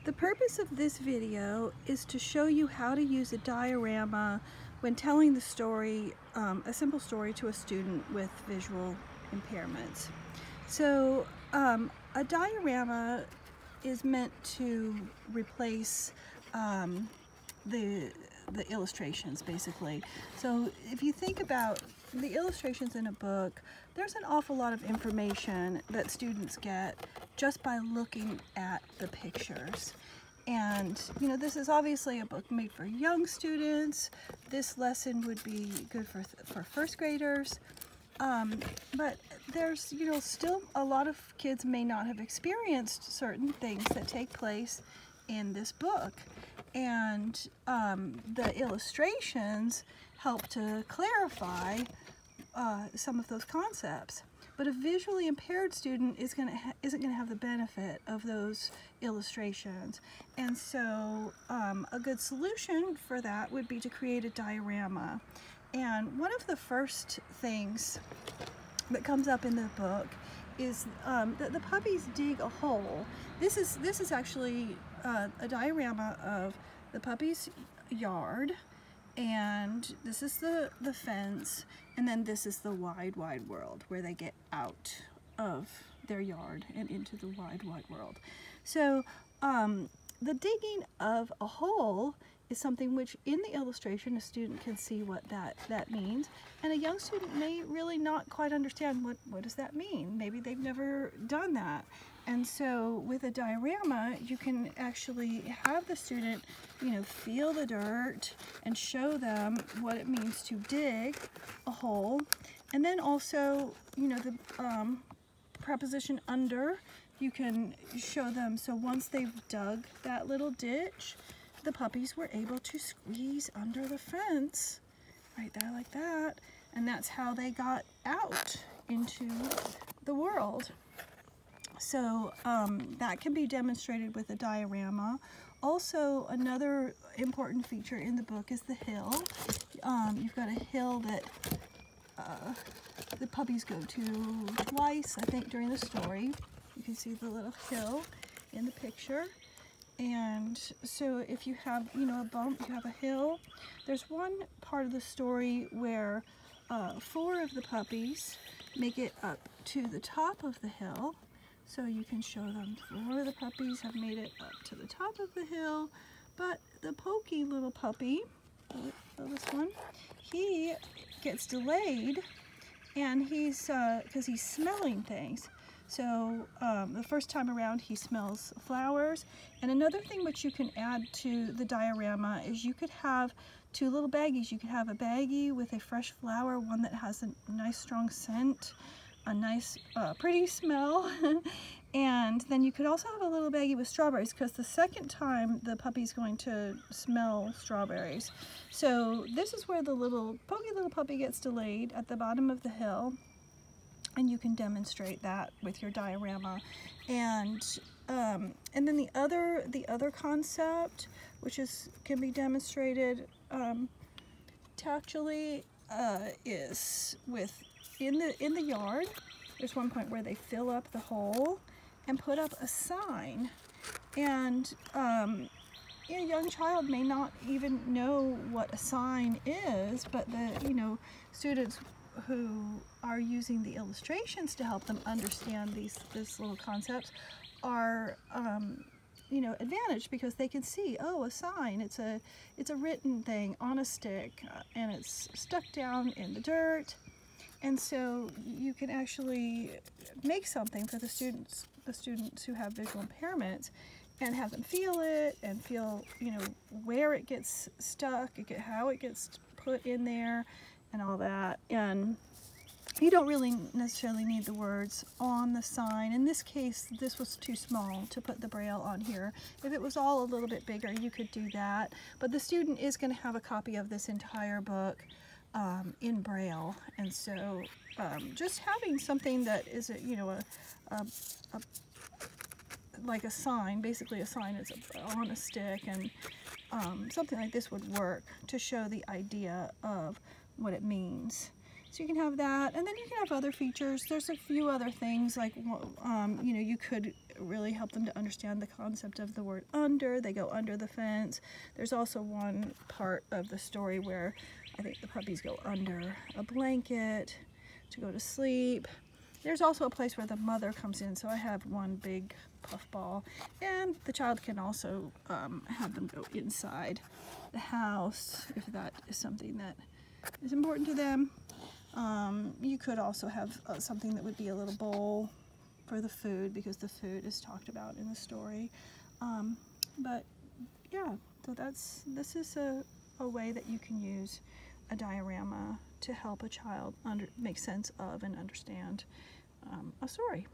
The purpose of this video is to show you how to use a diorama when telling the story, a simple story to a student with visual impairments. So a diorama is meant to replace the illustrations, basically. So if you think about the illustrations in a book, there's an awful lot of information that students get just by looking at the pictures. And you know, this is obviously a book made for young students. This lesson would be good for first graders. But there's, you know, still a lot of kids may not have experienced certain things that take place in this book. And the illustrations help to clarify some of those concepts. But a visually impaired student isn't going to have the benefit of those illustrations. And so a good solution for that would be to create a diorama. And one of the first things that comes up in the book is that the puppies dig a hole. This is actually a diorama of the puppy's yard, and this is the fence, and then this is the wide world where they get out of their yard and into the wide world. So the digging of a hole is something which in the illustration a student can see what that means, and a young student may really not quite understand what does that mean. Maybe they've never done that. And so with a diorama, you can actually have the student, you know, feel the dirt and show them what it means to dig a hole. And then also, you know, the preposition under, you can show them, so once they've dug that little ditch, the puppies were able to squeeze under the fence right there like that, and that's how they got out into the world. So that can be demonstrated with a diorama. Also, another important feature in the book is the hill. You've got a hill that the puppies go to twice, I think, during the story. You can see the little hill in the picture. And so if you have, you know, a bump, you have a hill. There's one part of the story where 4 of the puppies make it up to the top of the hill. So you can show them 4 of the puppies have made it up to the top of the hill, but the pokey little puppy, this one, he gets delayed, and he's, because he's smelling things. So the first time around he smells flowers. And another thing which you can add to the diorama is you could have 2 little baggies. You could have a baggie with a fresh flower, one that has a nice strong scent, a nice pretty smell, and then you could also have a little baggie with strawberries, because the second time the puppy's going to smell strawberries. So this is where the pokey little puppy gets delayed at the bottom of the hill, and you can demonstrate that with your diorama. And then the other concept, which can be demonstrated tactually, is with in the yard. There's one point where they fill up the hole and put up a sign, and a young child may not even know what a sign is, but the, you know, students who are using the illustrations to help them understand these little concepts are you know, advantaged, because they can see, oh, a sign, it's a written thing on a stick, and it's stuck down in the dirt. And so you can actually make something for the students who have visual impairments, and have them feel it, and feel, you know, where it gets stuck, how it gets put in there, and all that. And you don't really necessarily need the words on the sign. In this case, this was too small to put the Braille on here. If it was all a little bit bigger, you could do that. But the student is going to have a copy of this entire book in Braille, and so just having something that is a, you know, like a sign, basically a sign is on a stick, and something like this would work to show the idea of what it means So you can have that, and then you can have other features. There's a few other things like, you know, you could really help them to understand the concept of the word under. They go under the fence. There's also one part of the story where I think the puppies go under a blanket to go to sleep. There's also a place where the mother comes in, so I have one big puffball, and the child can also have them go inside the house if that is something that is important to them. You could also have something that would be a little bowl for the food, because the food is talked about in the story. But yeah, so this is a way that you can use a diorama to help a child make sense of and understand a story.